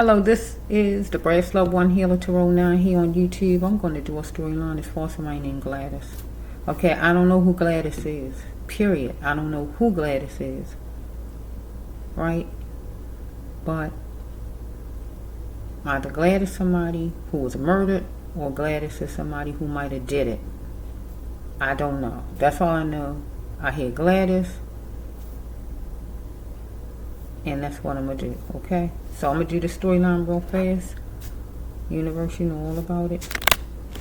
Hello, this is the Brass Love One Healer Tarot 9 here on YouTube. I'm going to do a storyline as far as somebody named Gladys. Okay, I don't know who Gladys is. Period. I don't know who Gladys is. Right? But either Gladys is somebody who was murdered or Gladys is somebody who might have did it. I don't know. That's all I know. I hear Gladys. And that's what I'm going to do, okay? So I'm going to do the storyline real fast. Universe, you know all about it.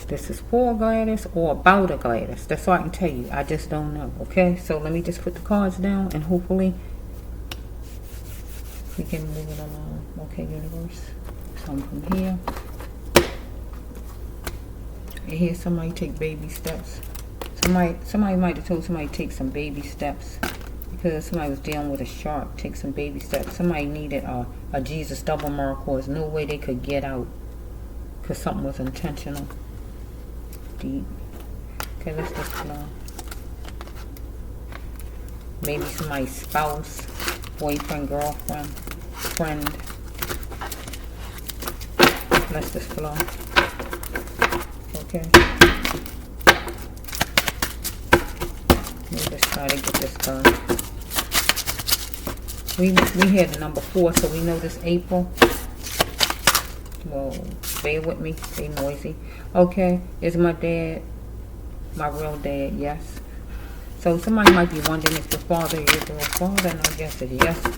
This is for Gladys or about a Gladys. That's all I can tell you. I just don't know, okay? So let me just put the cards down and hopefully we can move it along. Okay, universe. So I'm from here. And here somebody take baby steps. Somebody might have told somebody to take some baby steps. Because somebody was dealing with a shark, take some baby steps. Somebody needed a Jesus double miracle. There's no way they could get out because something was intentional. Deep. Okay, let's just flow. Maybe somebody's spouse, boyfriend, girlfriend, friend. Let's just flow. Okay. We'll just try to get this done. We had the number 4, so we know this April. Whoa, bear with me, stay noisy. Okay, is my dad my real dad? Yes. So somebody might be wondering if the father is the real father, and I guess it's yes.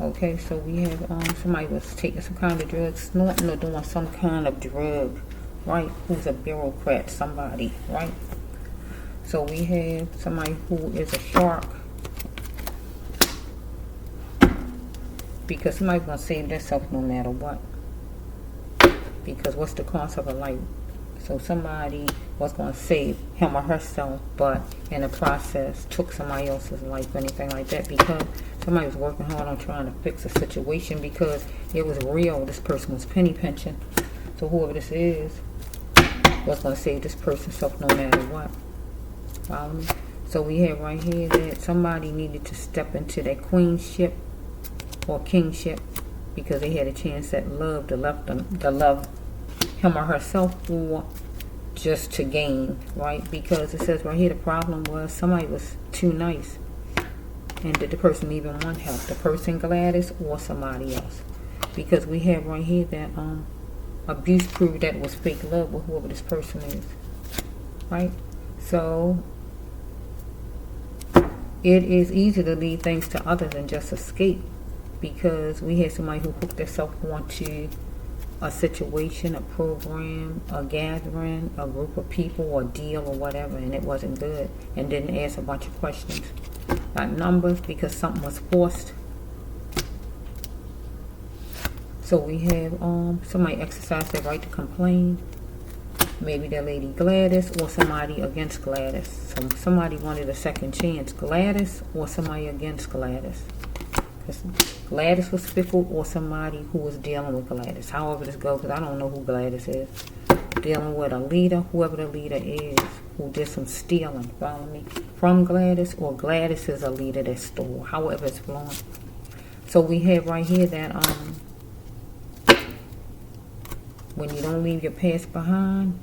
Okay, so we have somebody was taking some kind of drug, snorting or doing some kind of drug, right? Who's a bureaucrat, somebody, right? So we have somebody who is a shark. Because somebody's going to save themselves no matter what. Because what's the cost of a life? So somebody was going to save him or herself, but in the process took somebody else's life or anything like that. Because somebody was working hard on trying to fix a situation because it was real. This person was penny pinching. So whoever this is was going to save this person's self no matter what. Follow me? So we have right here that somebody needed to step into that queenship or kingship because they had a chance at love to love him or herself or just to gain, right? Because it says right here the problem was somebody was too nice. And did the person even want help? The person Gladys or somebody else? Because we have right here that abuse proved that it was fake love with whoever this person is, right? So it is easy to leave things to others and just escape. Because we had somebody who hooked themselves onto a situation, a program, a gathering, a group of people, a deal or whatever, and it wasn't good. And didn't ask a bunch of questions. Got numbers because something was forced. So we have somebody exercised their right to complain. Maybe that lady Gladys or somebody against Gladys. So somebody wanted a second chance. Gladys or somebody against Gladys. Gladys was fickle or somebody who was dealing with Gladys. However this goes, because I don't know who Gladys is. Dealing with a leader, whoever the leader is, who did some stealing, follow me, from Gladys, or Gladys is a leader that stole, however it's flowing. So we have right here that when you don't leave your past behind,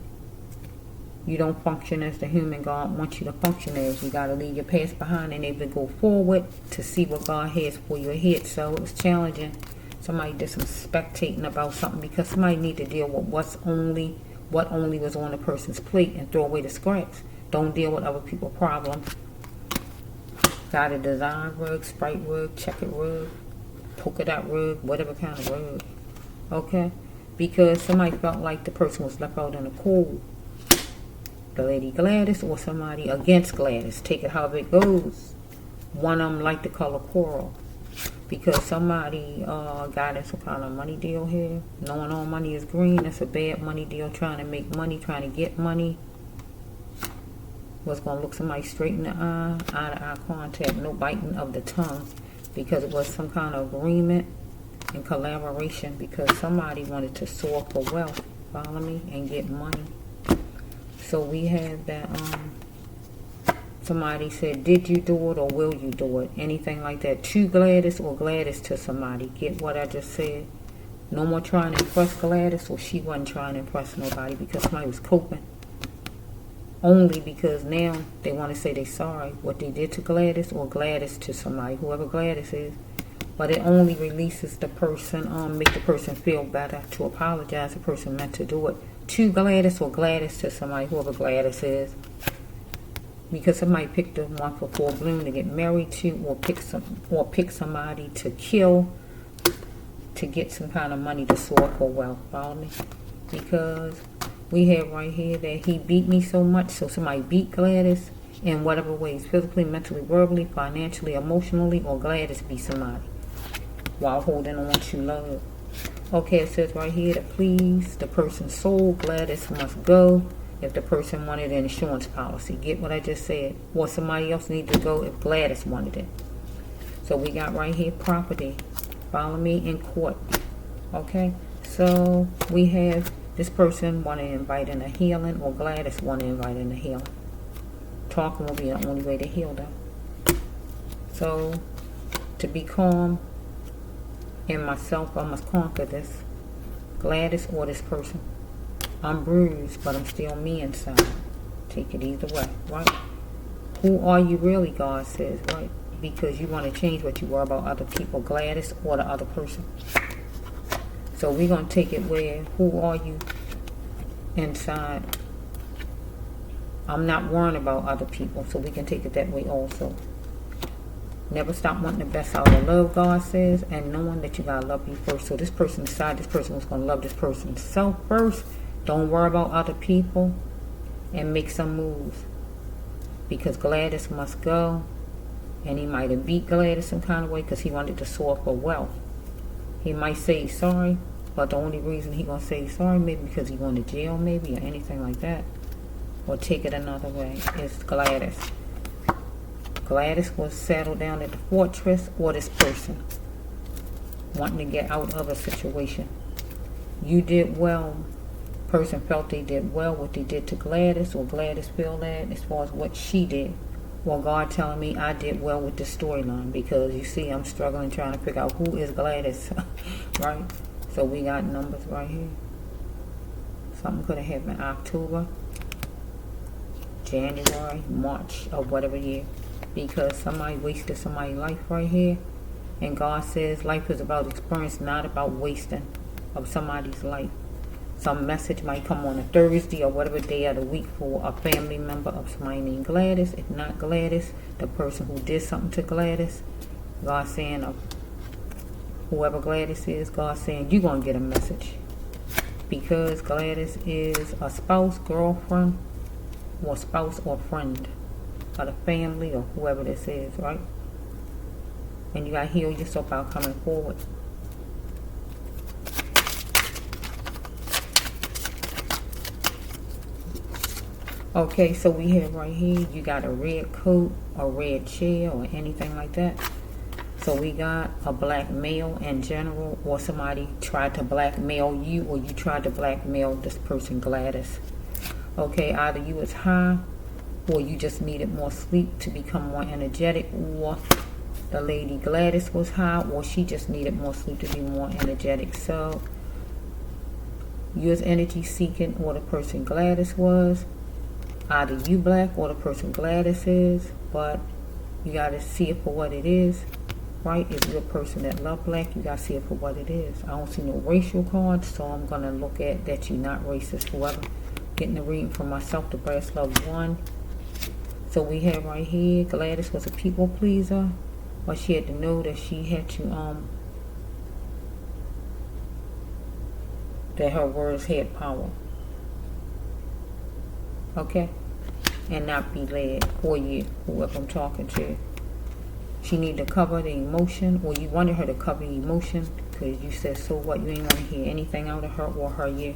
you don't function as the human God wants you to function as. You got to leave your past behind and able to go forward to see what God has for you ahead. So it's challenging. Somebody did some spectating about something because somebody need to deal with what only was on the person's plate and throw away the scraps. Don't deal with other people's problems. Got a design rug, sprite rug, checkered rug, polka dot rug, whatever kind of rug. Okay? Because somebody felt like the person was left out in the cold. The lady Gladys or somebody against Gladys. Take it however it goes. One of them liked the color coral. Because somebody got in some kind of money deal here. Knowing all money is green. That's a bad money deal. Trying to make money. Trying to get money. Was going to look somebody straight in the eye. Eye-to-eye contact. No biting of the tongue. Because it was some kind of agreement and collaboration. Because somebody wanted to soar for wealth. Follow me? And get money. So we have that somebody said, did you do it or will you do it? Anything like that. To Gladys or Gladys to somebody. Get what I just said? No more trying to impress Gladys, or she wasn't trying to impress nobody because somebody was coping. Only because now they want to say they're sorry what they did to Gladys, or Gladys to somebody, whoever Gladys is. But it only releases the person, make the person feel better to apologize. The person meant to do it to Gladys, or Gladys to somebody, whoever Gladys is. Because somebody picked the one for full bloom to get married to, or pick somebody to kill to get some kind of money to soar for wealth. Follow me? Because we have right here that he beat me so much, so somebody beat Gladys in whatever ways, physically, mentally, verbally, financially, emotionally, or Gladys beat somebody while holding on to love. Okay, it says right here to please the person's soul, Gladys must go. If the person wanted an insurance policy, get what I just said, or somebody else needs to go if Gladys wanted it. So we got right here property. Follow me, in court. Okay, so we have this person want to invite in a healing, or Gladys want to invite in a healing. Talking will be the only way to heal them. So to be calm in myself, I must conquer this. Gladys or this person. I'm bruised, but I'm still me inside. Take it either way, right? Who are you really, God says, right? Because you want to change what you were about other people, Gladys or the other person. So we're going to take it where, who are you inside? I'm not worrying about other people, so we can take it that way also. Never stop wanting the best out of love, God says, and knowing that you got to love you first. So this person decided this person was going to love this person's self first. Don't worry about other people and make some moves. Because Gladys must go. And he might have beat Gladys some kind of way because he wanted to soar for wealth. He might say he's sorry, but the only reason he going to say he's sorry, maybe because he going to jail maybe, or anything like that. Or take it another way, is Gladys. Gladys was settled down at the fortress, or this person wanting to get out of a situation. You did well. Person felt they did well what they did to Gladys, or Gladys feel that as far as what she did. Well, God telling me I did well with this storyline, because you see I'm struggling trying to figure out who is Gladys, right? So we got numbers right here. Something could have happened October, January, March of whatever year, because somebody wasted somebody's life right here. And God says life is about experience, not about wasting of somebody's life. Some message might come on a Thursday or whatever day of the week for a family member of somebody named Gladys. If not Gladys, the person who did something to Gladys. God saying, whoever Gladys is, God saying, you're going to get a message. Because Gladys is a spouse, girlfriend, or spouse or friend of the family or whoever this is, right? And you got to heal yourself out coming forward. Okay, so we have right here, you got a red coat, a red chair, or anything like that. So we got a black male in general, or somebody tried to blackmail you, or you tried to blackmail this person, Gladys. Okay, either you was high, or you just needed more sleep to become more energetic, or the lady Gladys was high, or she just needed more sleep to be more energetic. So you was energy seeking, or the person Gladys was. Either you black or the person Gladys is, but you got to see it for what it is, right? If you're a person that love black, you got to see it for what it is. I don't see no racial cards, so I'm going to look at that you're not racist, whoever. Getting the reading from myself, the Brass Love 1. So we have right here, Gladys was a people pleaser, but she had to know that she had to, that her words had power. Okay, and not be led for you, whoever I'm talking to. She need to cover the emotion, or you wanted her to cover the emotion, because you said, so what, you ain't want to hear anything out of her or her you.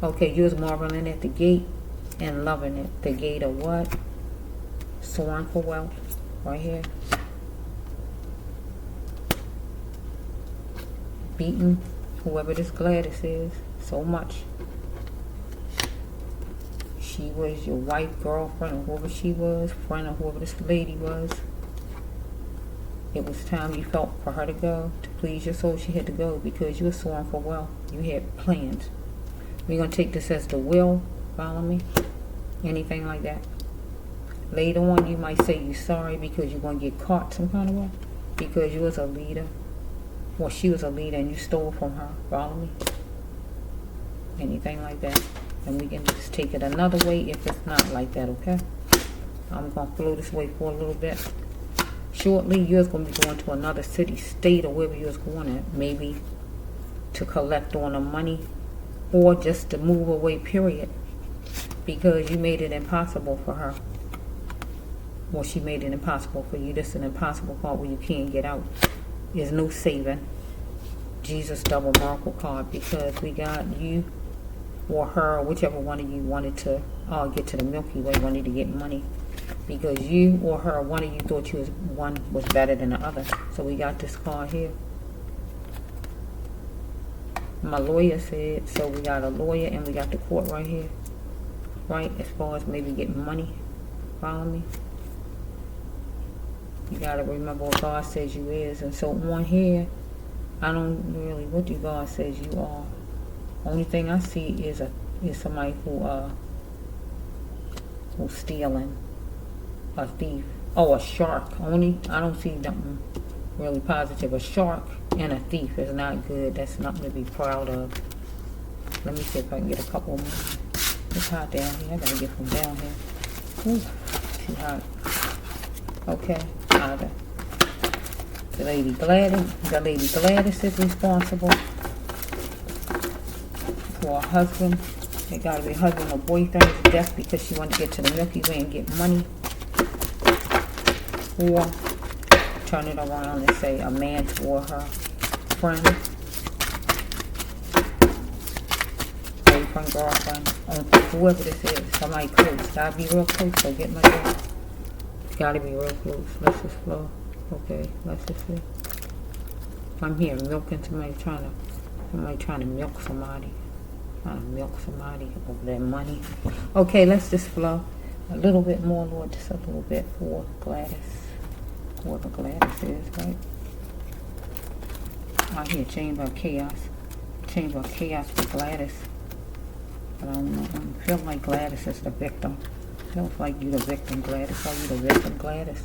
Okay, you was marveling at the gate and loving it. The gate of what? Soaring for wealth, right here. Beating whoever this Gladys is so much. She was your wife, girlfriend, or whoever she was, friend, or whoever this lady was. It was time you felt for her to go. To please your soul, she had to go because you were soaring for wealth. You had plans. We're going to take this as the will. Follow me? Anything like that. Later on, you might say you're sorry because you're going to get caught some kind of way. Because you was a leader. Well, she was a leader and you stole from her. Follow me? Anything like that. And we can just take it another way if it's not like that, okay? I'm going to flow this way for a little bit. Shortly, you're going to be going to another city, state, or wherever you're going at. Maybe to collect on the money or just to move away, period. Because you made it impossible for her. Well, she made it impossible for you. This is an impossible part where you can't get out. There's no saving. Jesus double miracle card, because we got you or her, whichever one of you wanted to get to the Milky Way, wanted to get money. Because you or her, one of you thought one was better than the other. So we got this card here. My lawyer said, so we got a lawyer and we got the court right here. Right, as far as maybe getting money. Follow me? You got to remember what God says you is. And so on here, I don't really, what do God says you are? Only thing I see is somebody who's stealing. A thief. Oh, a shark. Only, I don't see nothing really positive. A shark and a thief is not good. That's nothing to be proud of. Let me see if I can get a couple more. It's hot down here. I gotta get from down here. Ooh, too hot. Okay, the Lady Gladys is responsible for her husband. It gotta be husband or boyfriend's death because she wanted to get to the Milky Way and get money. Or turn it around and say a man toward her friend, boyfriend, girlfriend, whoever this is, somebody close. Gotta be real close, so get my girl. Gotta be real close. Let's just flow. Okay, let's just see. I'm here milking somebody, trying to milk somebody. Trying to milk somebody over their money. Okay, let's just flow. A little bit more, Lord, just a little bit for Gladys. Whoever Gladys is, right? I hear Chamber of Chaos. Chamber of Chaos for Gladys. But I don't know. I feel like Gladys is the victim. Feels like you the victim, Gladys. Are you the victim, Gladys?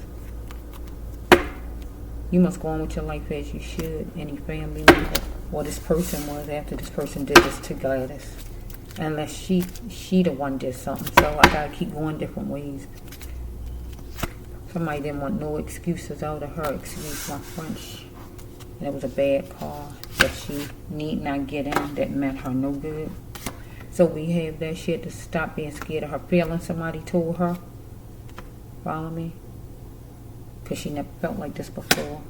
You must go on with your life as you should. Any family member or this person was after this person did this to Gladys. Unless she the one did something. So I gotta keep going different ways. Somebody didn't want no excuses out of her. Excuse my French. And it was a bad car that she need not get in. That meant her no good. So we have that shit to stop being scared of her feeling somebody told her. Follow me? Because she never felt like this before.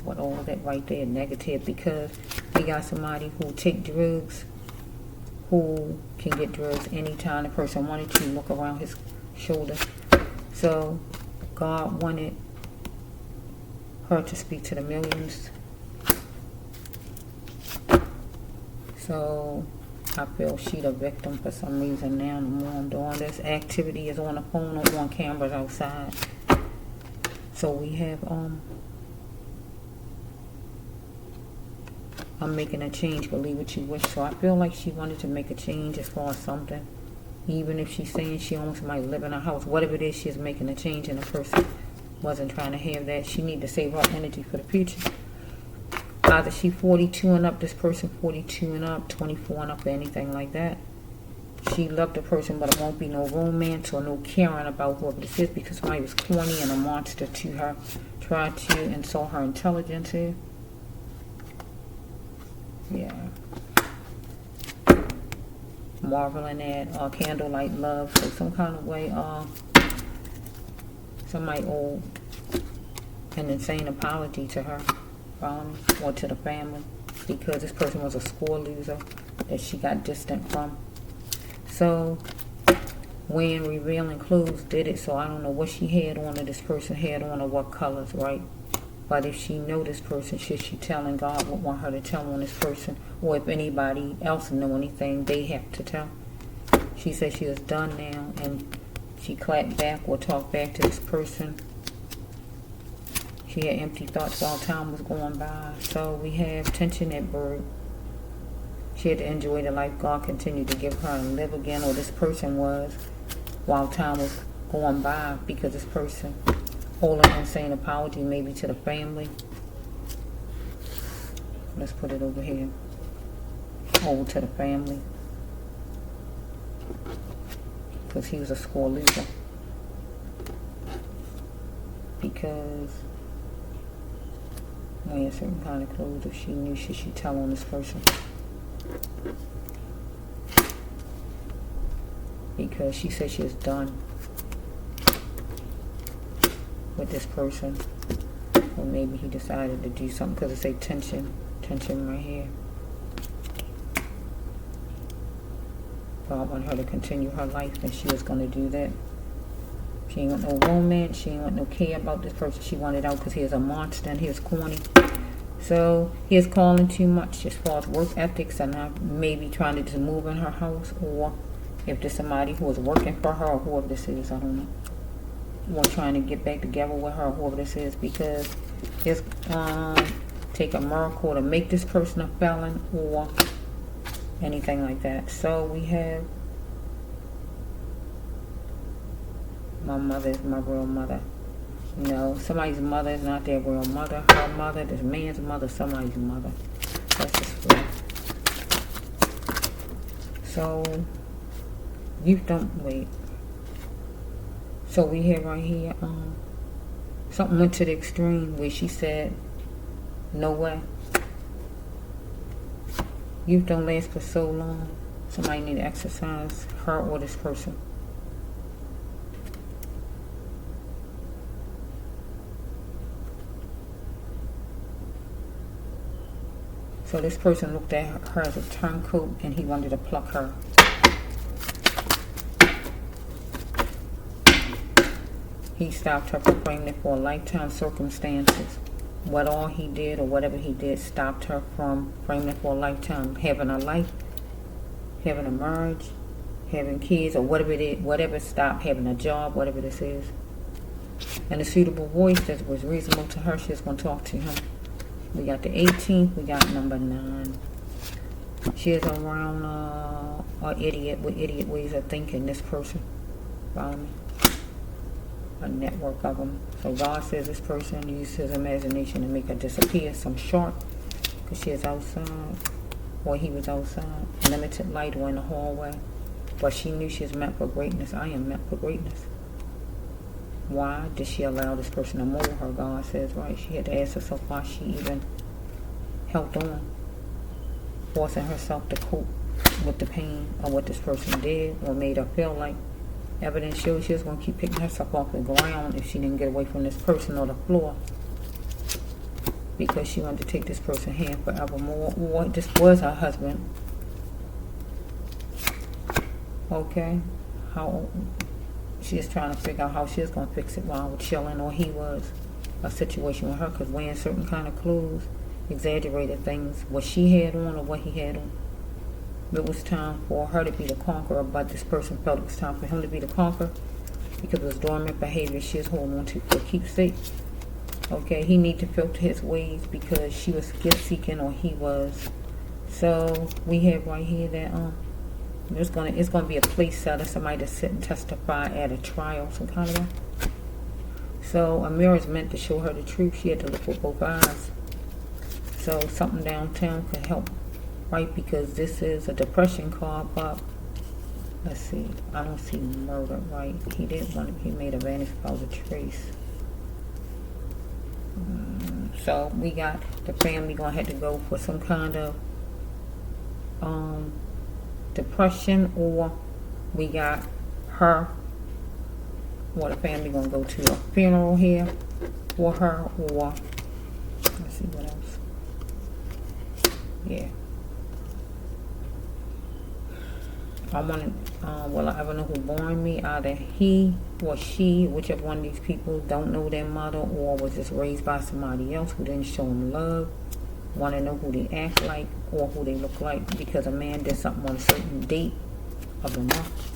With all of that right there, negative. Because we got somebody who take drugs, who can get drugs anytime the person wanted to. Look around his shoulder. So God wanted her to speak to the millions. So I feel she the victim for some reason now. The more I'm doing this, activity is on the phone or on cameras outside. So we have I'm making a change, believe what you wish. So I feel like she wanted to make a change as far as something. Even if she's saying she almost might live in a house, whatever it is, she's making a change, and the person wasn't trying to have that. She need to save her energy for the future. Either she 42 and up, this person 42 and up, 24 and up, or anything like that. She loved the person, but it won't be no romance or no caring about whoever this is, because somebody was corny and a monster to her. Tried to insult her intelligence here. Yeah. Marveling at candlelight love. So some kind of way, somebody owe an insane apology to her, or to the family, because this person was a score loser that she got distant from. So when revealing clues did it, so I don't know what she had on or this person had on or what colors, right? But if she know this person, should she tell, and God would want her to tell on this person, or if anybody else know anything, they have to tell. She said she was done now, and she clapped back or talked back to this person. She had empty thoughts while time was going by. So we have tension at birth. She had to enjoy the life God continued to give her and live again, or this person was, while time was going by, because this person holding on saying apology maybe to the family. Let's put it over here. Over to the family. Because he was a score loser. Because wearing certain kind of clothes, if she knew, should she tell on this person? Because she said she was done with this person. Or maybe he decided to do something, because it say tension right here. God wanted her to continue her life, and she was going to do that. She ain't want no romance. She ain't want no care about this person. She wanted out because he is a monster and he is corny. So he is calling too much as far as work ethics, and maybe trying to just move in her house, or if there's somebody who is working for her, or whoever this is, I don't know, or trying to get back together with her, or whoever this is, because it's take a miracle to make this person a felon, or anything like that. So we have, my mother is my real mother. You know, somebody's mother is not their real mother. Her mother, this man's mother, somebody's mother. That's just real. So you don't wait. So we have right here, something went to the extreme where she said, no way. Youth don't last for so long. Somebody need to exercise, her or this person. So this person looked at her as a turncoat, and he wanted to pluck her. He stopped her from framing for a lifetime circumstances. What all he did, or whatever he did, stopped her from framing for a lifetime. Having a life, having a marriage, having kids, or whatever it is, whatever stopped, having a job, whatever this is. And a suitable voice that was reasonable to her, she's going to talk to him. We got the 18th, we got number 9. She is around an idiot with idiot ways of thinking, this person. Follow me? A network of them. So God says this person used his imagination to make her disappear. Some sharp, because she is outside, or he was outside. Limited light or in the hallway. But she knew she was meant for greatness. I am meant for greatness. Why did she allow this person to mold her? God says, right, she had to ask herself why she even held on, forcing herself to cope with the pain of what this person did, or made her feel like. Evidence shows she was going to keep picking herself off the ground if she didn't get away from this person or the floor, because she wanted to take this person's hand forevermore, or this was her husband. Okay, how she is trying to figure out how she is going to fix it while we're chilling, or he was. A situation with her, because wearing certain kind of clothes exaggerated things, what she had on or what he had on. It was time for her to be the conqueror, but this person felt it was time for him to be the conqueror, because it was dormant behavior she is holding on to for keepsake. Okay, he need to filter his ways, because she was gift seeking, or he was. So we have right here that it's gonna be a place setter, somebody to sit and testify at a trial, some kind of way. So a mirror is meant to show her the truth. She had to look with both eyes. So something downtown could help, right? Because this is a depression card, but let's see. I don't see murder, right? He didn't want to. He made a vanish about the trace. So we got the family gonna have to go for some kind of depression, or we got her, or the family gonna go to a funeral here for her, or let's see what else. Yeah, I want to, will I ever know who born me? Either he or she, whichever one of these people, don't know their mother, or was just raised by somebody else who didn't show them love. Want to know who they act like, or who they look like, because a man did something on a certain date of the month.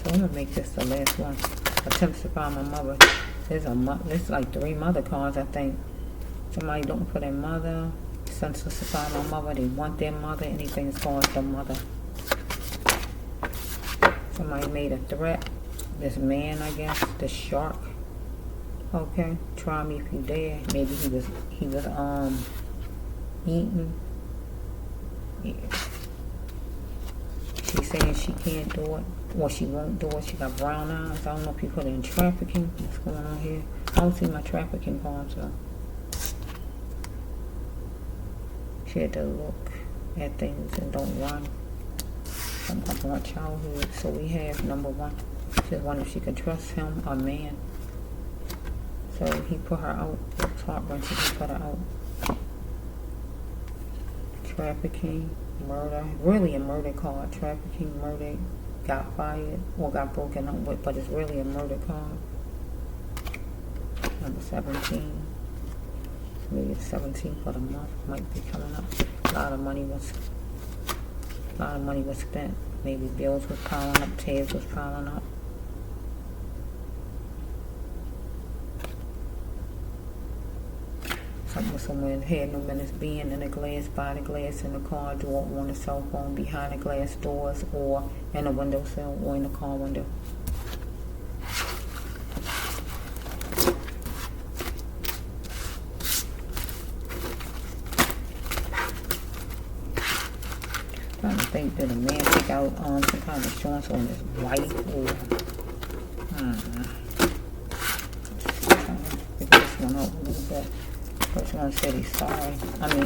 So I'm gonna make this the last one. Attempts to find my mother. There's like 3 mother cards, I think. Somebody looking for their mother. Senseless to find my mother. They want their mother. Anything as far as the mother. Somebody made a threat. This man, I guess, the shark. Okay, try me if you dare. Maybe he was eating. Yeah. She's saying she can't do it, or she won't do it. She got brown eyes. I don't know if you put it in trafficking. What's going on here? I don't see my trafficking cards though. She had to look at things and don't run. Something about childhood. So we have number 1. She was wondering if she could trust him, a man. So he put her out. It's heart-wrenching. He put her out. Trafficking, murder. Really a murder card. Trafficking, murder, got fired or got broken up with, but it's really a murder card. Number 17. Maybe it's 17 for the month. Might be coming up. A lot of money was spent. Maybe bills was piling up. Tabs was piling up. Something with someone had no business being in the glass, by the glass, in the car door, on the cell phone, behind the glass doors, or in a windowsill, or in the car window. Trying to think, did a man take out some kind of insurance on his wife, or trying to figure this one out a little bit. First one said he's sorry.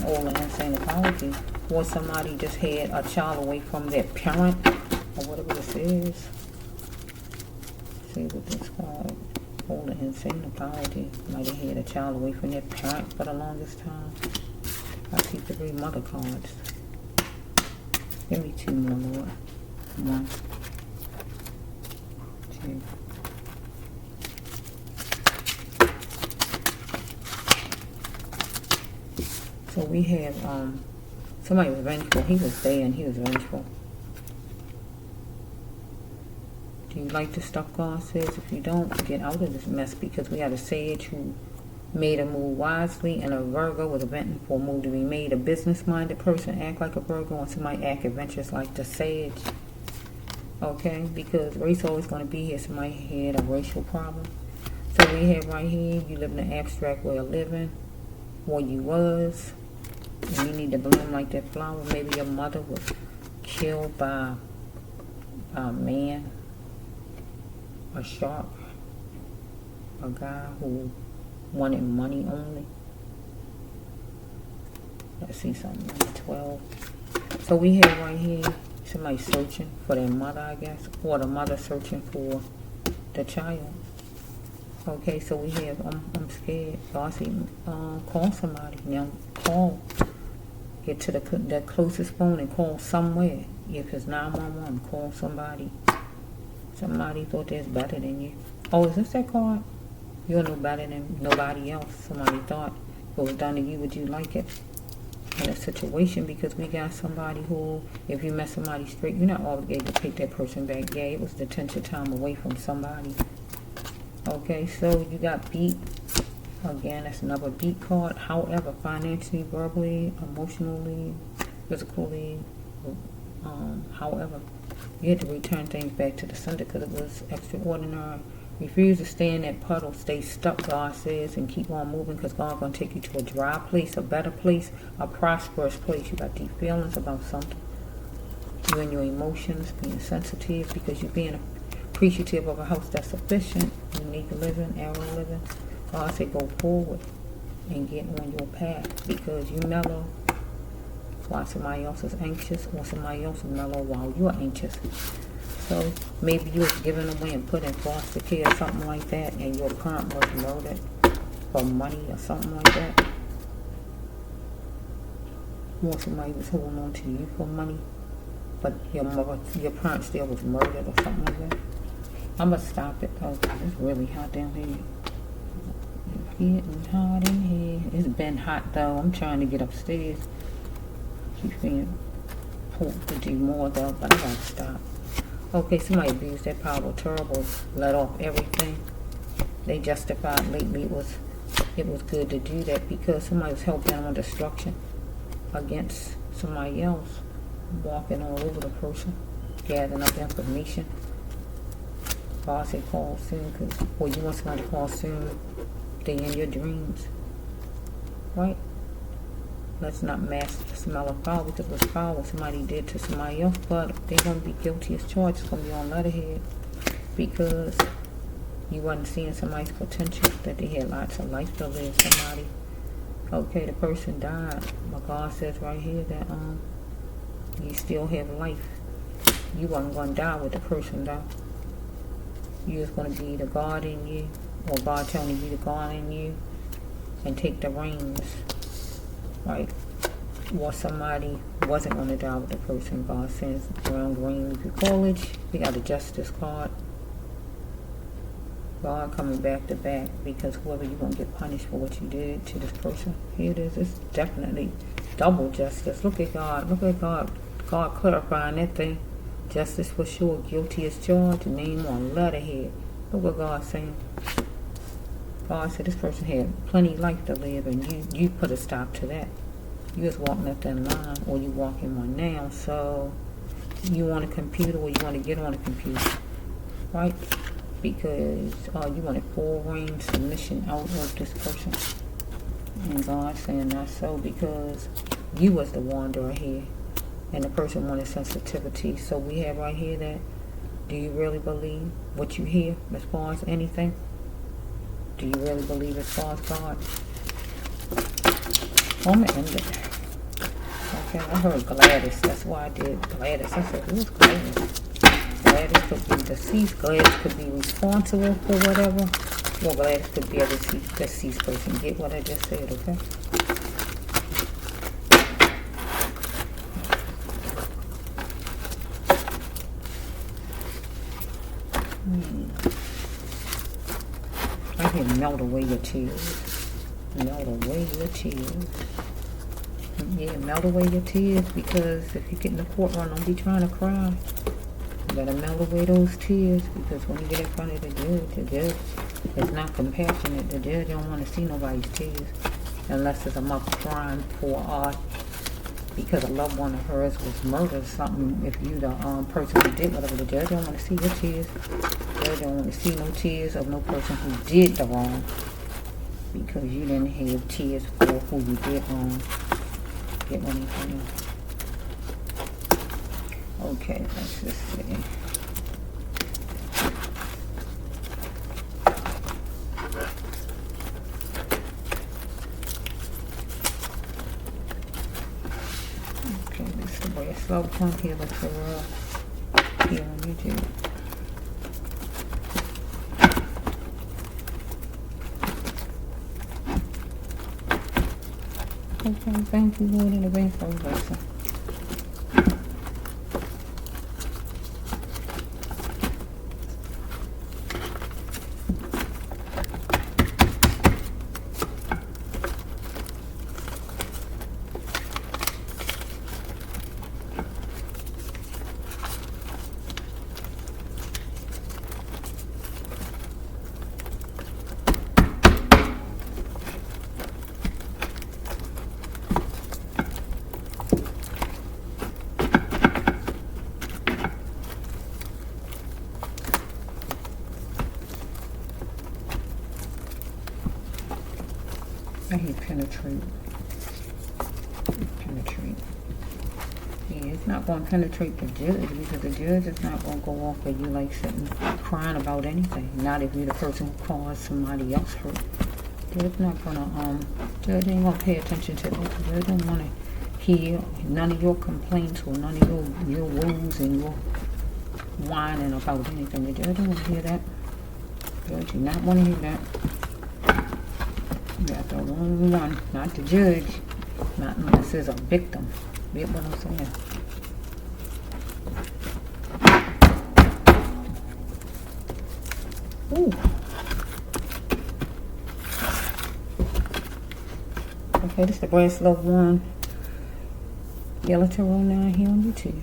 All an insane apology. Or somebody just had a child away from their parent, or whatever this is. See what this called. All an insane apology. Might have had a child away from their parent for the longest time. I see 3 mother cards. Give me 2 more, Lord. 1, 2. So we have somebody was vengeful. He was there and he was vengeful. Do you like the stuff God says? If you don't, get out of this mess, because we got a sage who made a move wisely, and a Virgo was venting for a move to be made. A business-minded person act like a Virgo, and somebody act adventurous like the sage. Okay? Because race always going to be here. Somebody had a racial problem. So we have right here, you live in an abstract way of living, or you was, and you need to bloom like that flower. Maybe your mother was killed by a man, a shark, a guy who wanted money only. Let's see something. 12. So we have right here somebody searching for their mother, I guess, or the mother searching for the child. Okay, so we have, I'm scared. God see, call somebody. Now, call. Get to the closest phone and call somewhere. If it's 911, call somebody. Somebody thought they're better than you. Oh, is this that card? You're no better than nobody else. Somebody thought if it was done to you, would you like it? In a situation, because we got somebody who, if you met somebody straight, you're not obligated to take that person back. Yeah, it was detention time away from somebody. Okay, so you got beat. Again, that's another beat card. However, financially, verbally, emotionally, physically, however, you had to return things back to the sender because it was extraordinary. Refuse to stay in that puddle. Stay stuck, God says, and keep on moving, because God's going to take you to a dry place, a better place, a prosperous place. You got deep feelings about something. You and your emotions, being sensitive, because you're being appreciative of a house that's sufficient, unique living, arrow living. God said go forward and get on your path, because you mellow while somebody else is anxious, or somebody else is mellow while you're anxious. So maybe you was given away and put in foster care or something like that, and your parent was murdered for money or something like that. Or somebody was holding on to you for money, but your parent still was murdered or something like that. I'm going to stop it though, because it's really hot down here. It's getting hot in here. It's been hot though. I'm trying to get upstairs. Keep being pulled to do more though, but I got to stop. Okay, somebody abused their power terrible, let off everything. They justified lately it was good to do that because somebody was helping on destruction against somebody else, walking all over the person, gathering up information. God said call soon, or you want somebody to call soon, they in your dreams, right? Let's not mask the smell of foul because it was foul what somebody did to somebody else, but they're going to be guilty as charged. It's going to be on letterhead because you wasn't seeing somebody's potential, that they had lots of life to live. Somebody, okay, the person died, but God says right here that you still have life. You wasn't going to die with the person died. You was going to be the God in you, or God telling you to God in you, and take the reins. Right, or somebody wasn't going to die with the person. God sends around Greenleaf College. We got a justice card. God coming back to back because whoever you're going to get punished for what you did to this person. Here it is. It's definitely double justice. Look at God. Look at God. God clarifying that thing. Justice for sure. Guilty as charged. Name on letterhead. Look what God's saying. God said this person had plenty of life to live, and you put a stop to that. You was walking up that line, or you walking one now. So you want a computer, or you want to get on a computer, right? Because you want a full range submission out of this person. And God's saying not so, because you was the wanderer here, and the person wanted sensitivity. So we have right here that, do you really believe what you hear as far as anything? Do you really believe as far as God? I'm going to end it. Okay, I heard Gladys. That's why I did Gladys. I said, who's Gladys? Gladys could be deceased. Gladys could be responsible for whatever. Or Gladys could be a deceased person. Get what I just said, okay? I can melt away your tears. Melt away your tears. Yeah, melt away your tears, because if you get in the courtroom, don't be trying to cry. You gotta melt away those tears, because when you get in front of the judge is not compassionate. The judge don't want to see nobody's tears unless it's a mother crying for because a loved one of hers was murdered or something. If you the person who did whatever, the judge don't want to see your tears. The judge don't want to see no tears of no person who did the wrong, because you didn't have tears for who you did wrong. Get what I'm saying? Okay, let's just see. Okay, this is the way it's slow punk here, but for here on YouTube. Okay, thank you, Lord, in advance for your blessing. I hate penetrate. Penetrate. Yeah, it's not going to penetrate the judge, because the judge is not going to go off of you like sitting crying about anything. Not if you're the person who caused somebody else hurt. Judge not going to, judge ain't going to pay attention to that. Judge don't want to hear none of your complaints or none of your woes and your whining about anything. The judge don't want to hear that. Judge do not want to hear that. You got the wrong one, not the judge, not unless there's a victim. Get what I'm saying? Ooh. Okay, this is the Brass Love 1 Yellow Tarot now here on YouTube.